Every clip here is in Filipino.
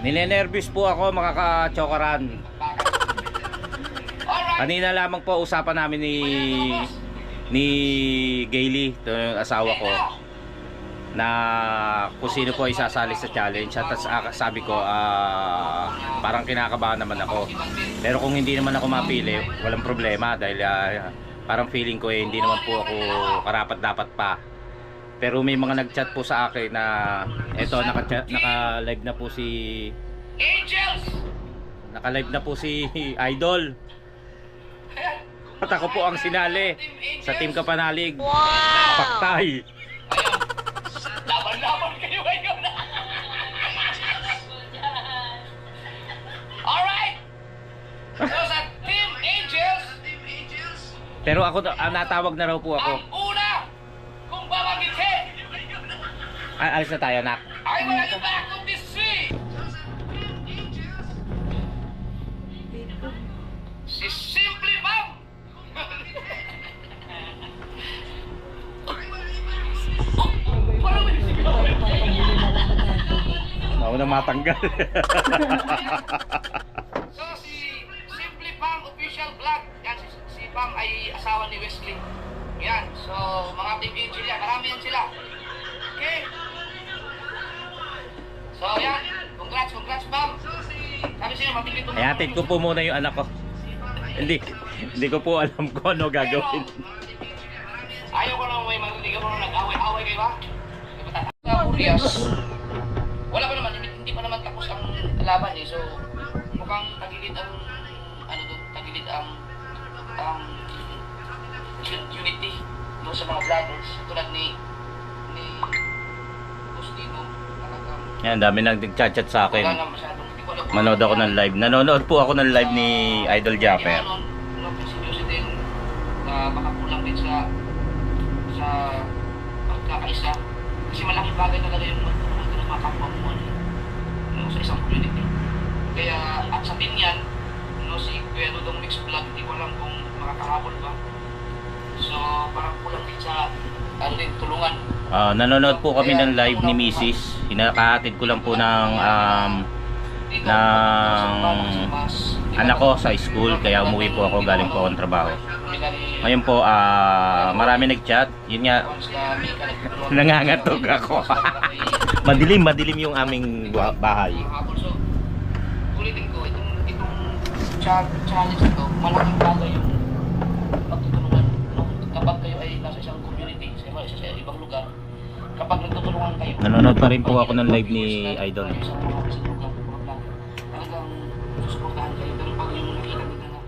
Ninenervous po ako mga ka-chokaran. Kanina lamang po usapan namin ni Gayle, ito yung asawa ko, na kung sino po isasali sa challenge. At sabi ko, parang kinakabahan naman ako. Pero kung hindi naman ako mapili, walang problema dahil parang feeling ko hindi naman po ako karapat dapat pa. Pero may mga nag-chat po sa akin na eto, naka-live na po si Angels. Naka-live na po si Idol. At ako po ang sinali sa Team Kapanalig. Wow! Paktay. Laban-laban kayo ngayon. Alright. So sa Team Angels. Pero ako, natawag na raw po ako. Ang una, kung babagitin, Alis na tayo, nak. I will have you back on this sea. Si Simply Ma'am. Parang may sigaw. Ako na matanggal. So si Simply Pam official vlog. Yan, si Pam ay asawa ni Wesley. Yan, so mga Team Angel yan, marami yan sila. Okay. So yan, congrats Pam. Sabi sa'yo, mapigil ko. Hayatid ko po muna yung anak ko. Hindi ko po alam kung ano gagawin. Ayaw ko na may maniligaw ko na nag-away-away kayo ba? Curious. Wala pa naman, hindi pa naman tapos ang laban eh. So mukhang tagilid ang tagilid ang unity no, sa mga vloggers tulad ni Agustino. Yan, dami nang nag-chat sa akin. Wala na masyadong, hindi ko alam kung Manood ako ng live. Nanonood po ako ng live ni Idol Japper. seryoso din na makakulang din sa pagkakaisa. Kasi malaking bagay talaga yung magtulungan ka ng mga kapwa mo no, sa isang community. Kaya at sa din yan, no, si Kuya Dudong Mix Vlog, hindi ko alam kung makakahabol ba. So parang kulang din sa din, tulungan. Nanonood po kami ng live ni Mrs. Hinakahatid ko lang po ng anak ko sa school, kaya umuwi po ako, galing po akong trabaho. Ngayon po, marami nag-chat. Yun nga, nangangatog ako. Madilim yung aming bahay. So, ulitin ko, itong challenge ito, malaking bagay yung pagtutulungan. No? Kapag kayo ay nasa isang community, sa ibang lugar, kapag nagtutulungan kayo, Nanonood pa rin po ako ng live ni Idol. Talagang susuportahan kayo. Pero pag yung nakita nila na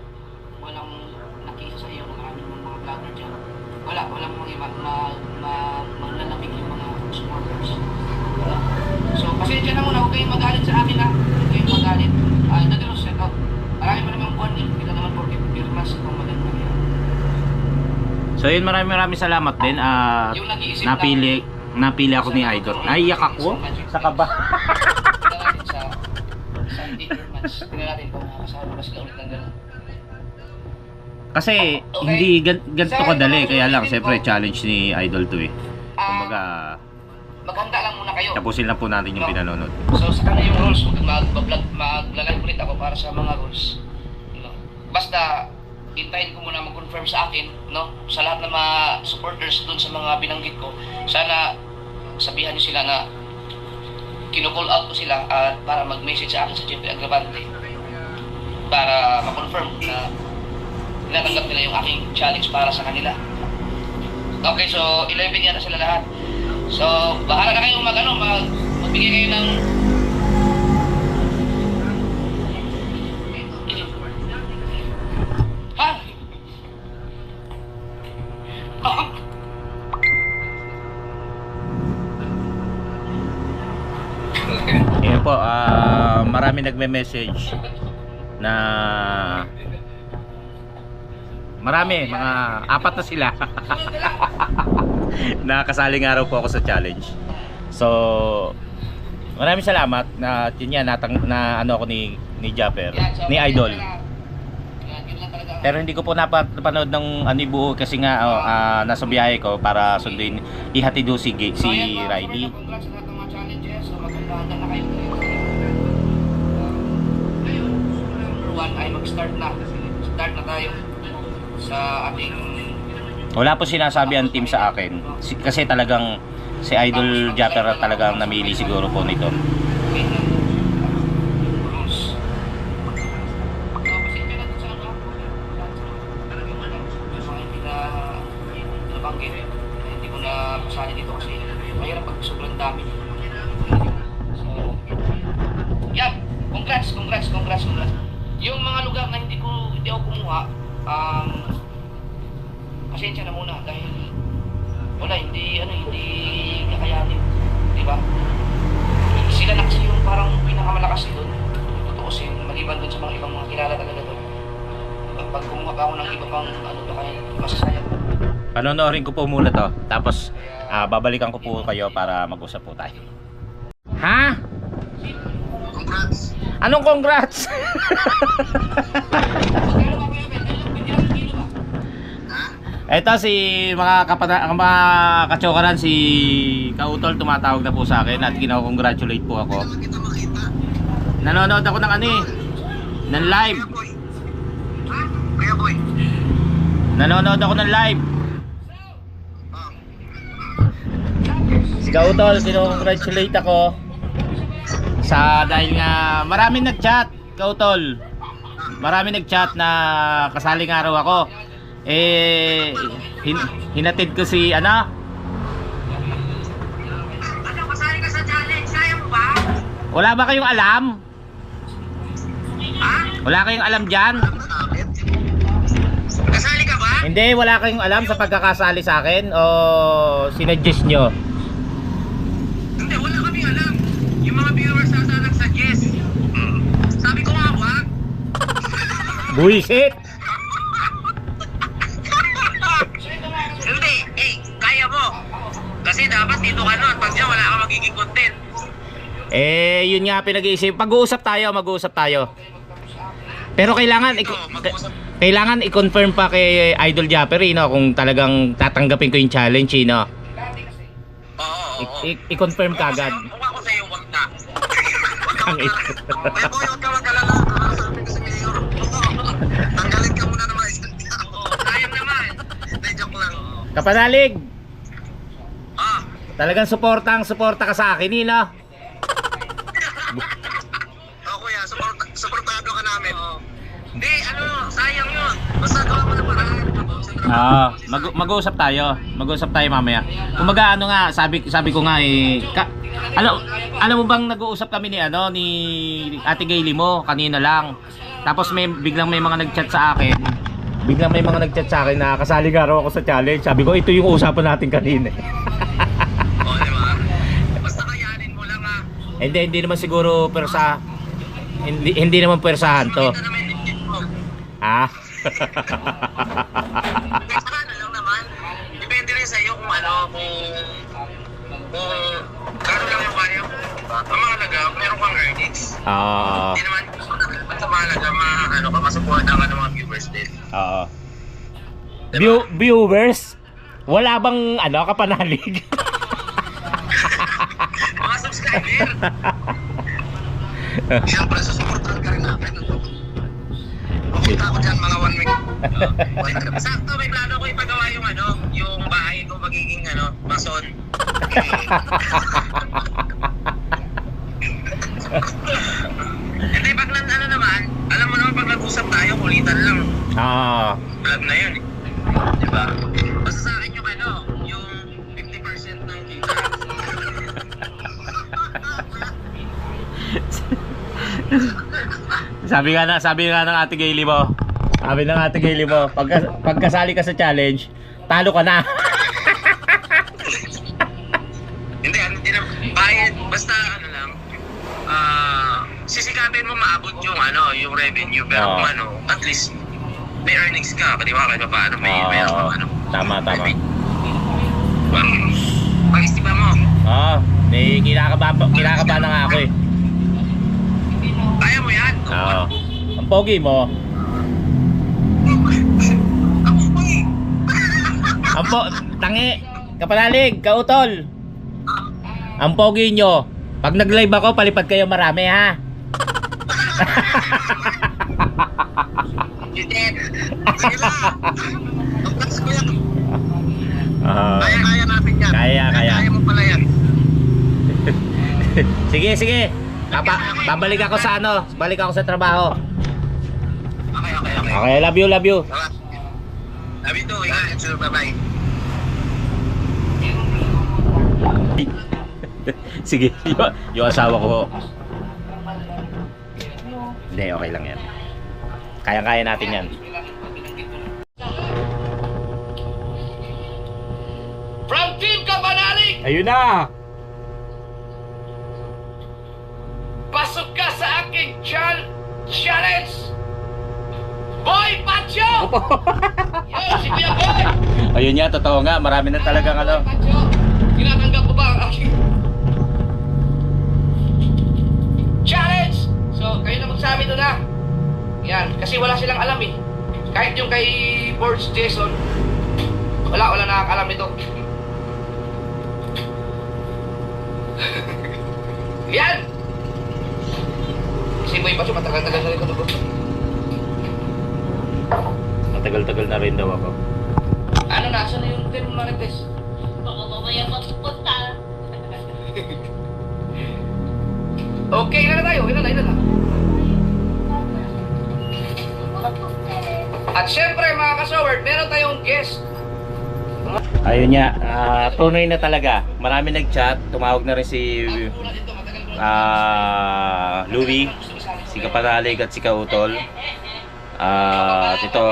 walang nakisa sa iyo, maraming mga vlogger dyan, walang manlalamig yung mga supporters. So, pasensya na muna, huwag kayong magalit sa akin ha. Huwag kayong magalit. Nadilos set up. Marami pa naman buwan eh. Hindi naman 40 firmas itong maganda yan. So yun, maraming salamat din. Yung nag-iisip Napili ako ni Idol. Naiyak ako sa kaba. Tingnan natin sa Sunday firmas. Tingnan natin kung makakasama ba sila ulit ng gano'n. Kasi hindi ganito kadali, kaya lang siyempre challenge ni Idol to eh. Kumbaga, Maghanda lang muna kayo. tapusin lang po natin yung pinanonood. So sa kanya yung rules, magla-live ulit ako para sa mga rules. No? Basta hintayin ko muna mag-confirm sa akin, no? Sa lahat ng mga supporters doon sa mga binanggit ko. Sana sabihan niyo sila na kino-call out ko sila para mag-message sa akin sa Jeffrey Agravante para ma-confirm na tinatanggap nila yung aking challenge para sa kanila. Okay, so 11 yata sila lahat. So, bahala na kayo magbigay kayo ng ha? Ayan po, marami nagme-message na marami, mga 4 na sila. Nakasaling araw po ako sa challenge. So, maraming salamat na yun yan, na ano ako ni Japper, ni Idol. Yun lang talaga Pero hindi ko po napanood ng ano buo kasi nga nasa biyahe ko para sunduin ihatid do si Riley. Congrats sa lahat ng mga challenges. So maganda na kayo. Ngayon, number 1 ay mag-start na. Start na tayo sa ating Wala po sinasabi ang team sa akin. Kasi talagang si Idol Japper talagang namili siguro po nito. rules. So, pasensya na dun sa ano. Talagang yung mga hindi na nabanggit. Hindi ko na pasali dito kasi mahirap pag sobrang dami. So, yan. Congrats. Yung mga lugar na hindi ako kumuha, pasensya na muna dahil wala, hindi kakayanin, di ba? Sila na kasi yung parang pinakamalakas doon, tutuusin, maliban doon sa mga ibang mga kilala talaga doon. Pag kumuha pa ako ng iba pang ano ba kaya masasayang. Panonoorin ko po muna to. Tapos babalikan ko po kayo para mag-usap po tayo. Ha? Congrats! Anong congrats? Ito si mga kachokaran, si Kautol tumatawag na po sa akin at kino-congratulate po ako. Nanonood ako ng ano ng live. Kaya boy. Nanonood ako ng live. Si Kautol, kino-congratulate ako sa dahil nga maraming nag-chat, Kautol. Maraming nag-chat na kasaling araw ako. Hinatid ko si ano? Kasali ka sa challenge, kaya mo ba? Wala ba kayong alam? Ha? Wala kayong alam dyan? Kasali ka ba? Hindi, wala kayong alam sa pagkakasali sa akin o sinuggest nyo? Hindi, wala kami alam. Yung mga viewers na nag-suggest. Sabi ko nga, wag. Buisit! Hindi, kaya mo. Kasi dapat dito ka nun. Pag diyan, wala ka magiging content. Yun nga pinag-iisip. Mag-uusap tayo. Pero kailangan kailangan i-confirm pa kay Idol Japper, no, kung talagang tatanggapin ko yung challenge, no. Oo. I-confirm ka agad. Kung ako sa'yo, wag na. Ang Kaya boy, huwag ka mag-alala. Sabi ko si Mayor. Tanggalin ka muna ng mga isang tao. Sayang naman. Hindi, joke lang. Kapanalig, Ah, talagang suporta ka sa akin, no. kuya, supportado ka namin. Hindi, sayang yun. Basta gawa mo na paraan. Mag-uusap tayo mamaya. Kumaga ano nga, sabi ko nga alam mo bang nag-uusap kami ni Ate Gayle mo kanina lang. Tapos biglang may mga nag-chat sa akin. Na kasali nga raw ako sa challenge. Sabi ko, ito yung usapan natin kanina. Oo, di ba? Basta kayanin mo lang, ha. Hindi naman siguro hindi naman persahan to. Makita naman yung legit mo. Saka lang naman. Depende rin sa'yo kung kung gano'n lang yung kaya mo. Ang mahalaga, meron kang earnings. Hindi naman, basta mahalaga, masuporta ka ng mga viewers din. Viewers? Wala bang kapanalig? Mga subscriber! Siyempre, susuportahan ka rin namin. Pupunta ako dyan mga 1 week. Sakto, may plano ko ipagawa yung bahay ko magiging mason. Hindi, pag naman, alam mo naman pag nag-usap tayo, kulitan lang. Vlog na yun, diba? Basta sa akin yung 50% ng kita. Sabi nga ng Ate Gayle mo. Pagkasali ka sa challenge, talo ka na. Hindi na bayad, basta lang. Sisikapin mo maabot yung revenue, pero kung at least may earnings ka, di ba? Kahit paano may Tama. Pag-istipa mo. Kinakabahan na nga ako eh. Kaya mo yan. Ang pogi mo. Ampo, tangi, kapanalig, kautol. Ang pogi nyo. Pag nag-live ako, palipad kayo marami ha. Kaya natin yan. Kaya. Kaya mo pala yan. Sige, sige. Babalik ako sa ano, balik ako sa trabaho. Okay. Okay, love you, love you. Sabi to, ingat. So, bye-bye. Sige, yung asawa ko. Hindi, okay lang yan. Kaya-kaya natin yan. From Team Kapanalig, Ayun na! pasok ka sa aking challenge! Boy Pacho! Yo, si Kuya Boy! Ayun nga, totoo nga. Marami na talagang ano. Pacho, tinatanggap ko ba ang aking challenge? So, kayo na magsabi doon na. Yan, kasi wala silang alam eh. Kahit yung kay Boards Jason, wala nakakalam nito. Yan! Si Boy Pacho, matagal-tagal na rin ko na bro. Matagal-tagal na rin daw ako. Ano na? Saan na yung team Marites? Baka mamaya magpunta. Okay, ilan na tayo? Ilan na? At syempre mga kasaward, meron tayong guest. Ayun nga, tunay na talaga. Marami nag-chat. Tumawag na rin si Louie, si Kapanalig at si Kautol. At ito,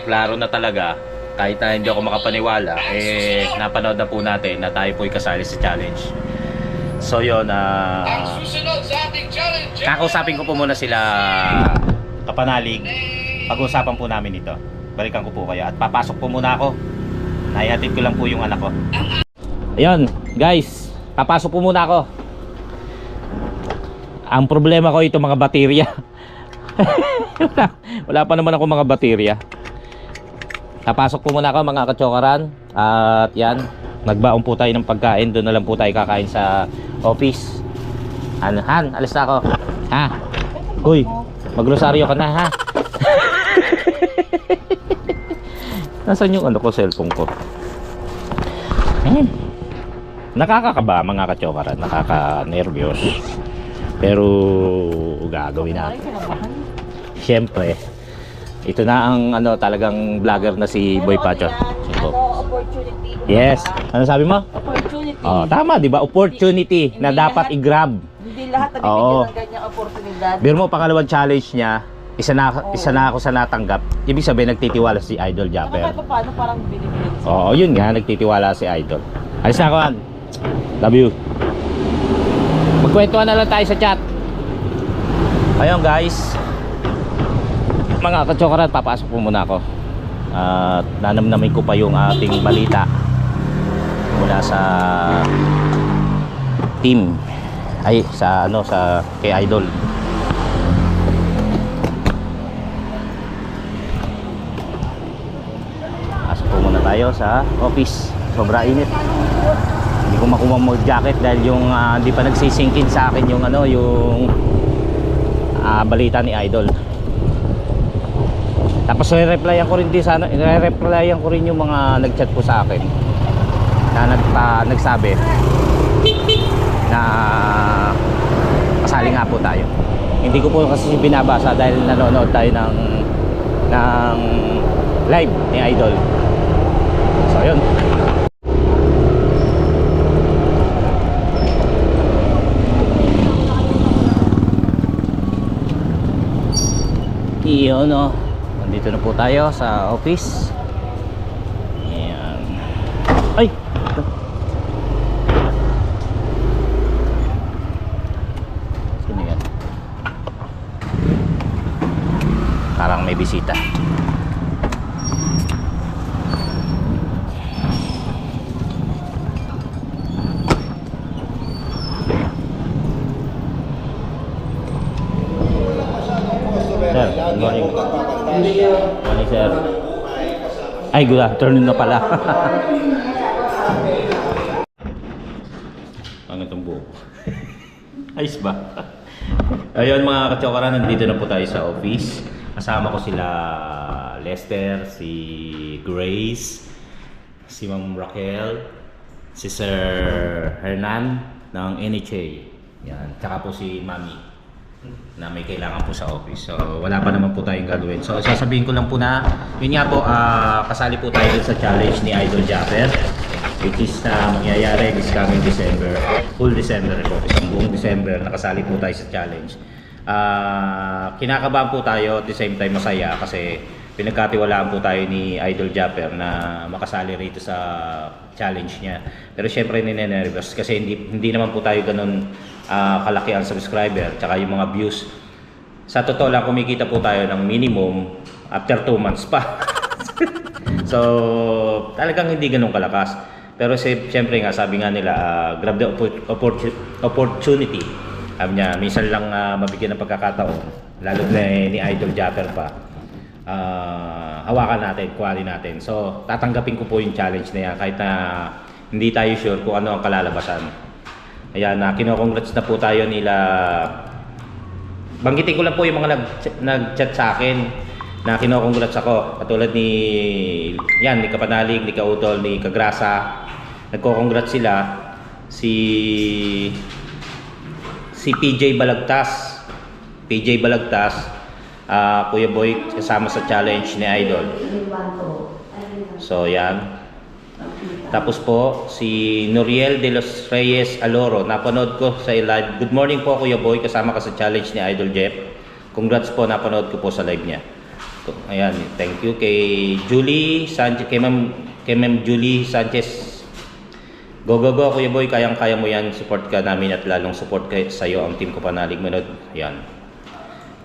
klaro na talaga. Kahit na hindi ako makapaniwala, napanood na po natin na tayo po'y kasali sa challenge. So yun, Ang susunod sa ating challenge. kakausapin ko po muna sila Kapanalig. Pag-uusapan po namin ito. Balikan ko po kayo at papasok po muna ako. Naihatid ko lang po yung anak ko. Ayun, guys, papasok po muna ako. Ang problema ko ito mga baterya. wala pa naman ako mga baterya. Papasok po muna ako mga katsokaran. At yan, nagbaon po tayo ng pagkain. Doon na lang po tayo kakain sa office. Han, alis na ako. Ha? Uy, magrosaryo ka na ha. Nasaan yung ano ko, cellphone ko? Nakakakaba mga katsokaran. Nakaka-nervyos. Pero gagawin natin. Siyempre, ito na ang ano talagang vlogger na si Boy Pacho. Opportunity. Yes. Ano sabi mo? Opportunity. Oh, tama, 'di ba? Opportunity na Hindi dapat lahat- i-grab. Hindi lahat Oo. nabibigyan ng ganyang oportunidad. Biro mo pangalawang challenge niya, isa na ako sa natanggap. Ibig sabihin nagtitiwala si Idol Ano Japper. kahit paano parang binibigyan siya. Oo, yun nga, nagtitiwala si Idol. Alis na ako, Han. Love you. Magkwentuhan na lang tayo sa chat. Ayun guys, mga katsokaran, papasok po muna ako. At nanamnamin ko pa yung ating balita mula sa team, ay sa ano, sa kay Idol. Pasok po muna tayo sa office. Sobra init. Hindi ko makuha mag jacket dahil yung hindi pa nagsisingkin sa akin yung ano, yung balita ni Idol. Tapos re-replyan ko rin din sana, re-replyan ko rin yung mga nag-chat po sa akin na nagsabi na kasali nga po tayo. Hindi ko po kasi binabasa dahil nanonood tayo ng live ni Idol. So yun. Iyon o. Nandito na po tayo sa office. Ayan. Ay! Sino yan? Parang may bisita. Sir, good morning. Morning, sir. Ay, good afternoon na pala. Ang itong buhok. Ayos ba? Ayun mga kachokaran, nandito na po tayo sa office. Kasama ko sila Lester, si Grace, si Ma'am Raquel, si Sir Hernan ng NHA. Yan, tsaka po si Mami na may kailangan po sa office. So wala pa naman po tayong gagawin. So sasabihin ko lang po na yun nga po, kasali po tayo dun sa challenge ni Idol Japper, which is mangyayari this coming December, full December po, isang buong December nakasali po tayo sa challenge. Kinakabahan po tayo, at the same time masaya kasi pinagkatiwalaan po tayo ni Idol Japper na makasali rito sa challenge niya. Pero syempre ninenervous kasi hindi naman po tayo ganun kalaki ang subscriber tsaka yung mga views. Sa totoo lang, kumikita po tayo ng minimum after 2 months pa. So talagang hindi ganun kalakas. Pero syempre nga, sabi nga nila, grab the opportunity. Sabi niya, minsan lang mabigyan ng pagkakataon, lalo na ni Idol Japper pa. Hawakan natin, kuwari natin. So tatanggapin ko po yung challenge na yan kahit na hindi tayo sure kung ano ang kalalabasan. Ayan, kino-congrats na po tayo nila. Banggitin ko lang po yung mga nag-chat sa akin na kino-congrats ako. Katulad ni Kapanalig, ni Kautol, ni Kagrasa. Nagko-congrats sila. Si PJ Balagtas. Kuya Boy, kasama sa challenge ni Idol. So yan. Tapos po si Noriel de los Reyes Aloro, napanood ko sa live. Good morning po Kuya Boy, kasama ka sa challenge ni Idol Jeff. Congrats po, napanood ko po sa live niya. Ayan, thank you kay Julie Sanchez, kay Ma'am Julie Sanchez. Go Kuya Boy, kayang-kaya mo yan. Support ka namin at lalong support sa iyo ang team ko Panalig Manod. Ayan.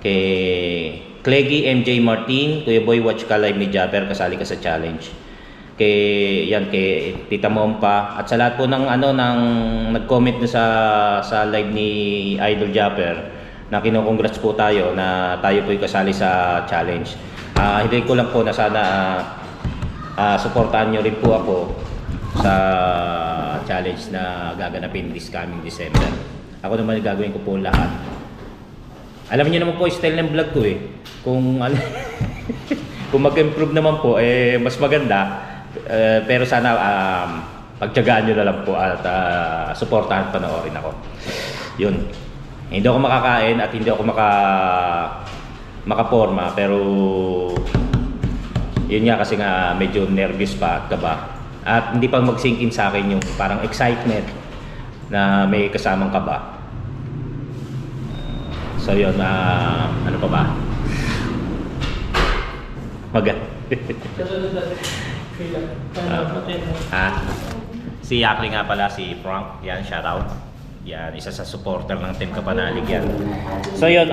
Kay Cleggy MJ Martin, Kuya Boy, watch ka live ni Japper, kasali ka sa challenge. Kay Tita Mompa at sa lahat po ng nag-comment na sa live ni Idol Japper na kino-congrats po tayo na tayo po'y kasali sa challenge. Hindi ko lang po na sana suportahan nyo rin po ako sa challenge na gaganapin this coming December. Ako naman gagawin ko po lahat. Alam niyo naman po yung style ng vlog ko eh. Kung mag-improve naman po mas maganda. Pero sana pagtiyagaan nyo na lang po at suportahan, panoorin ako. Yun. Hindi ako makakain at hindi ako makaporma, pero yun nga kasi nga medyo nervous pa at kaba. At hindi pa mag-sink in sa akin yung parang excitement na may kasamang kaba. So yun, ano pa ba? Si Yakli nga pala, si Frank, yan, shoutout. Yan, isa sa supporter ng Team Kapanalig yan. So yun,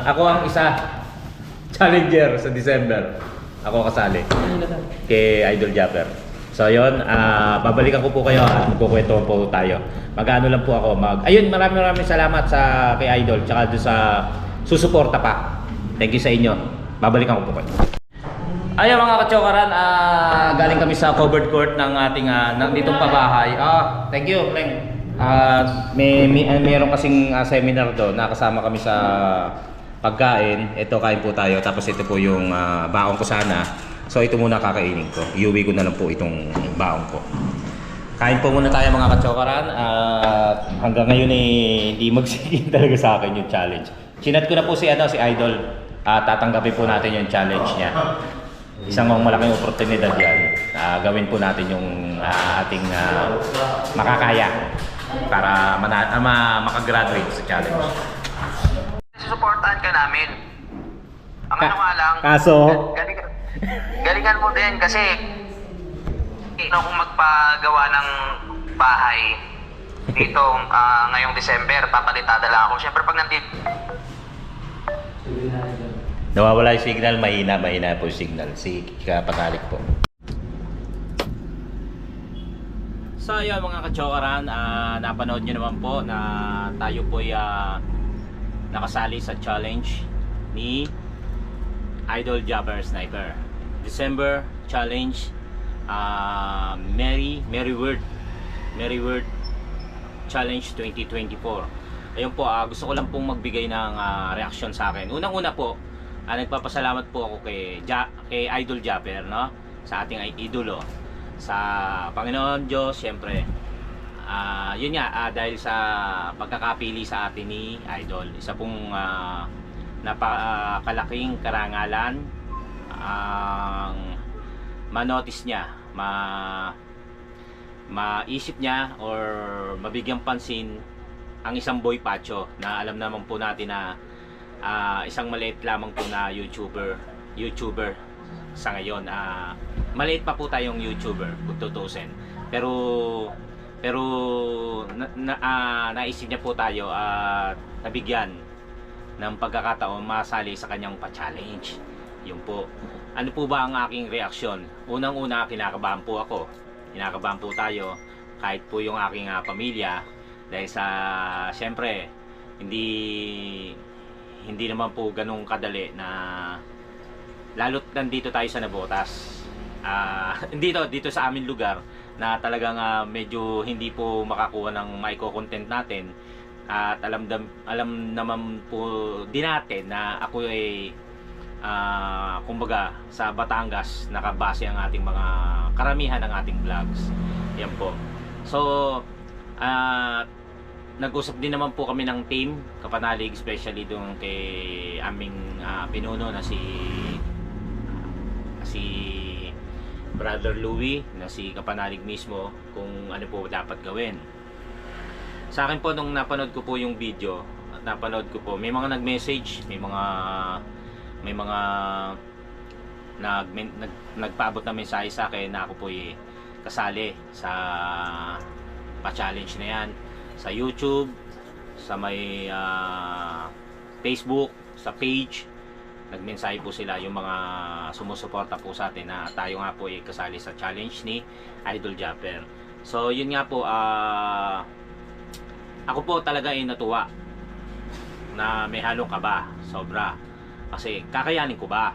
ako ang isa challenger sa December. Ako kasali kay Idol Japper. So yun, babalikan ko po kayo at magkukwento po tayo. Mag-ano lang po ako, ayun, maraming salamat sa kay Idol tsaka doon sa susuporta pa. Thank you sa inyo. Babalikan ko po kayo. Ayun mga kachokaran, galing kami sa covered court ng ating ditong pabahay. Thank you, Leng. Mayroon kasing seminar doon, nakasama kami sa pagkain. Ito, kain po tayo. Tapos ito po yung baong ko sana. So ito muna kakainin ko. Iuwi ko na lang po itong baong ko. Kain po muna tayo mga kachokaran. Hanggang ngayon hindi magsiging talaga sa akin yung challenge. Chinat ko na po si Idol. Tatanggapin po natin yung challenge niya. Isang malaking oportunidad yan. Gawin po natin yung ating makakaya para makagraduate sa challenge. Susuportahan ka namin. Ang ano nga lang, Kaso, galingan mo din kasi kung magpagawa ng bahay dito ngayong December, papalitada lang ako. Siyempre pag nandito nawawala yung signal, mahina po yung signal. Si Kapanalig po. So yun mga kachokaran, napanood nyo naman po na tayo po nakasali sa challenge ni Idol Japper Sniper. December challenge, Merry Word Challenge 2024. Ayun po, gusto ko lang pong magbigay ng reaksyon sa akin. Unang-una po, nagpapasalamat po ako kay Idol Japper, no? Sa ating idolo, sa Panginoon Diyos, syempre. Yun nga, dahil sa pagkakapili sa atin ni Idol, isa pong napakalaking karangalan ang manotice niya, maisip niya or mabigyang pansin ang isang boy pacho na alam naman po natin na isang maliit lamang po na YouTuber sa ngayon. Maliit pa po tayong YouTuber kung tutusin, pero naisip niya po tayo at nabigyan ng pagkakataon masali sa kanyang pa-challenge. Yun po. Ano po ba ang aking reaksyon? Unang-una, kinakabahan po ako. Kinakabahan po tayo, kahit po yung aking pamilya, dahil sa syempre hindi naman po ganung kadali na, lalo't nandito tayo sa Navotas, dito sa aming lugar na talagang medyo hindi po makakuha ng maiko-content natin. At alam naman po din natin na ako ay kumbaga sa Batangas nakabase ang ating mga karamihan ng ating vlogs. Yan po. So nag-usap din naman po kami ng team Kapanalig, especially doon kay aming pinuno na si Brother Louie, na si Kapanalig mismo, kung ano po dapat gawin. Sa akin po, nung napanood ko po yung video at napanood ko po, may mga nag-message, may mga nagpaabot na mensahe sa akin na ako po kasali sa pa-challenge na yan, sa YouTube, sa may Facebook, sa page. Nagmensahe po sila yung mga sumusuporta po sa atin na tayo nga po kasali sa challenge ni Idol Japper. So yun nga po, ako po talaga natuwa na may halong kaba, sobra. Kasi kakayanin ko ba?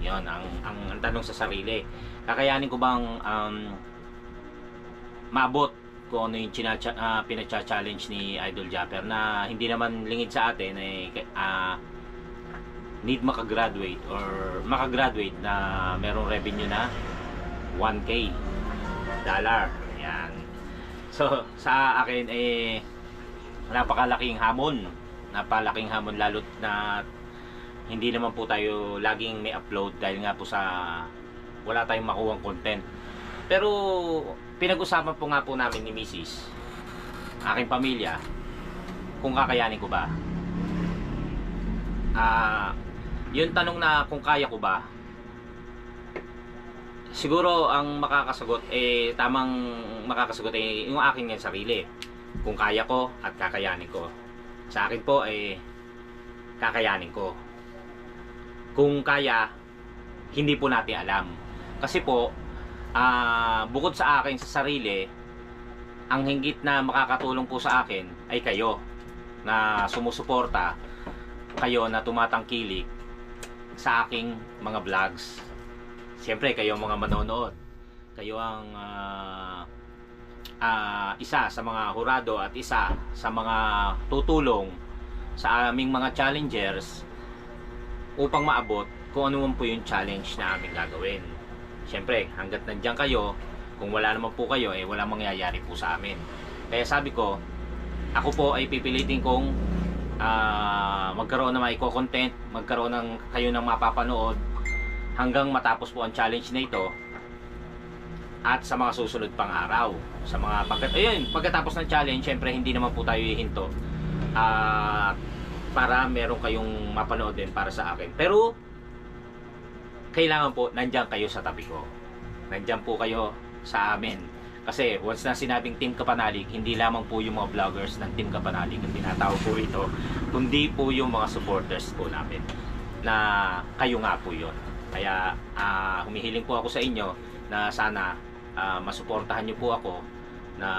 Yun ang tanong sa sarili. Kakayanin ko bang maabot kung ano yung pina-challenge ni Idol Japper, na hindi naman lingid sa atin need makagraduate na merong revenue na 1K dollar. Yan. So sa akin napakalaking hamon, lalo't na hindi naman po tayo laging may upload dahil nga po sa wala tayong makuhang content. Pero pinag-usapan po nga po namin ni Mrs., aking pamilya, kung kakayanin ko ba. Yung tanong na kung kaya ko ba, siguro ang makakasagot tamang makakasagot yung aking sarili, kung kaya ko at kakayanin ko. Sa akin po kakayanin ko. Kung kaya, hindi po natin alam. Kasi po bukod sa akin sa sarili, ang hinggit na makakatulong po sa akin ay kayo na sumusuporta, kayo na tumatangkilik sa aking mga vlogs. Siyempre kayo mga manonood, kayo ang isa sa mga hurado at isa sa mga tutulong sa aming mga challengers upang maabot kung ano man po yung challenge na aming gagawin. Siyempre hanggat nandiyan kayo, kung wala naman po kayo, walang mangyayari po sa amin. Kaya sabi ko, ako po ay pipilitin kong magkaroon ng maiko-content, magkaroon ng kayo ng mapapanood hanggang matapos po ang challenge na ito, at sa mga susunod pang araw, sa mga pagkatapos ng challenge. Syempre hindi naman po tayo hihinto para meron kayong mapanood din para sa akin, pero kailangan po nandiyan kayo sa tabi ko, nandiyan po kayo sa amin. Kasi once na sinabing Team Kapanalig, hindi lamang po yung mga vloggers ng Team Kapanalig ang tinatawag po ito, kundi po yung mga supporters po namin, na kayo nga po yun. Kaya humihiling po ako sa inyo na sana masuportahan nyo po ako na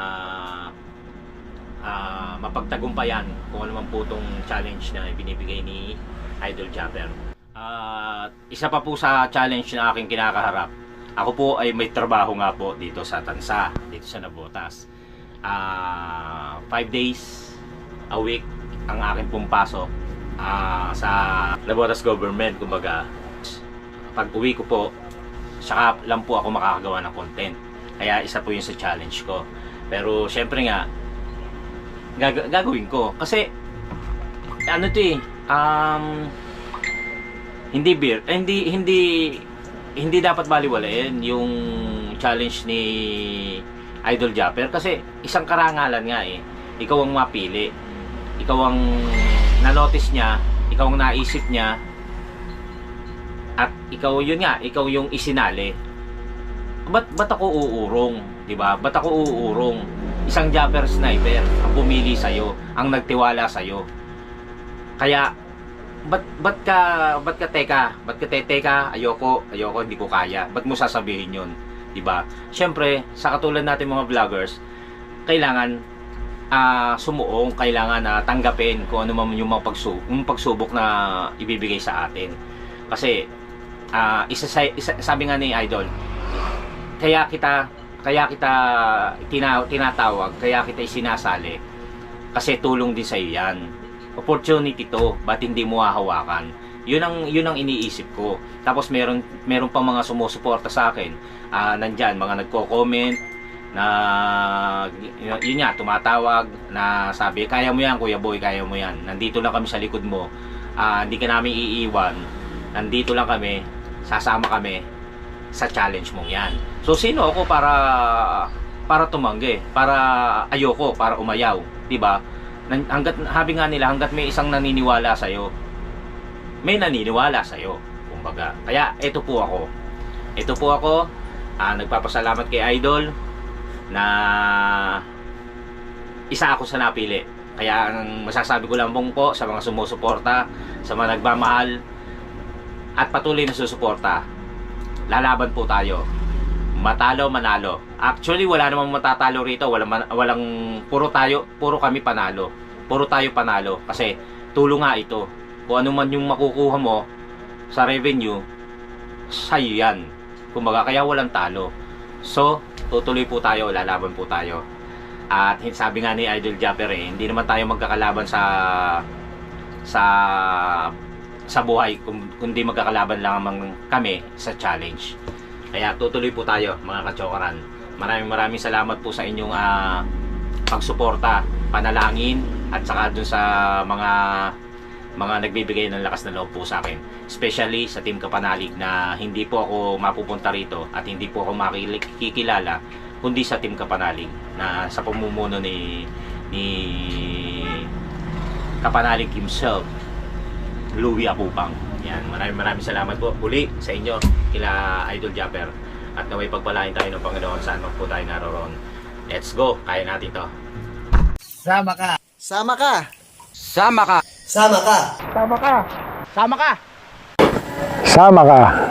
mapagtagumpayan kung ano man po itong challenge na binibigay ni Idol Japper. Isa pa po sa challenge na aking kinakaharap Ako po ay may trabaho nga po dito sa Tansa, dito sa Navotas. 5 days a week ang akin pong pasok sa Navotas government. Kumbaga, pag uwi ko po, saka lang po ako makakagawa ng content. Kaya isa po yun sa challenge ko. Pero syempre nga, gagawin ko. Kasi, ano to eh, hindi dapat baliwalain yung challenge ni Idol Japper. Kasi isang karangalan nga eh. Ikaw ang mapili. Ikaw ang na-notice niya, ikaw ang naisip niya, at ikaw yun nga, ikaw yung isinali. Ba't ako uurong, 'di ba? Ba't ako uurong? Isang Japper sniper ang pumili sa iyo, ang nagtiwala sa iyo. Kaya ba't ka teka, ayoko, hindi ko kaya. Ba't mo sasabihin 'yon, 'di ba? Syempre, sa katulad natin mga vloggers, kailangan sumuong, kailangan na tanggapin kung ano man yung mga pagsubok na ibibigay sa atin. Kasi sabi nga ni Idol, kaya kita tinatawag, kaya kita isinasali kasi tulong din sa iyo yan. Opportunity to, ba't hindi mo hahawakan? Yun ang iniisip ko. Tapos meron pa mga sumusuporta sa akin. Nandyan, mga nagko-comment na yun nga, tumatawag na sabi, kaya mo yan Kuya Boy, kaya mo yan. Nandito lang kami sa likod mo. Hindi ka namin iiwan. Nandito lang kami, sasama kami sa challenge mong yan. So sino ako para tumanggi, para ayoko, para umayaw, 'di ba? Habi nga nila, hangga't may isang naniniwala sa iyo, may naniniwala sa iyo. Kumbaga, kaya ito po ako. Nagpapasalamat kay Idol na isa ako sa napili. Kaya ang masasabi ko lang po sa mga sumusuporta, sa mga nagmamahal at patuloy na susuporta, lalaban po tayo. Matalo, manalo. Actually, wala namang matatalo rito. Walang puro kami panalo. Puro tayo panalo. Kasi tulong nga ito. Kung ano man yung makukuha mo sa revenue, sa'yo yan. Kumbaga, kaya walang talo. So, tutuloy po tayo, lalaban po tayo. At sabi nga ni Idol Japper hindi naman tayo magkakalaban sa buhay, kundi magkakalaban lang kami sa challenge. Kaya tutuloy po tayo mga kachokaran. Maraming salamat po sa inyong pagsuporta, panalangin, at saka dun sa mga nagbibigay ng lakas na loob po sa akin. Especially sa Team Kapanalig na hindi po ako mapupunta rito at hindi po ako makikilala kundi sa Team Kapanalig na sa pamumuno ni Kapanalig himself, Louie Apupang. Yan, maraming salamat po uli sa inyo, kila Idol Japper, at naway pagpalain tayo ng Panginoon saan man po tayo naroon. Let's go, kaya natin to. Sama ka. Sama ka. Sama ka. Sama ka. Sama ka. Sama ka. Sama ka.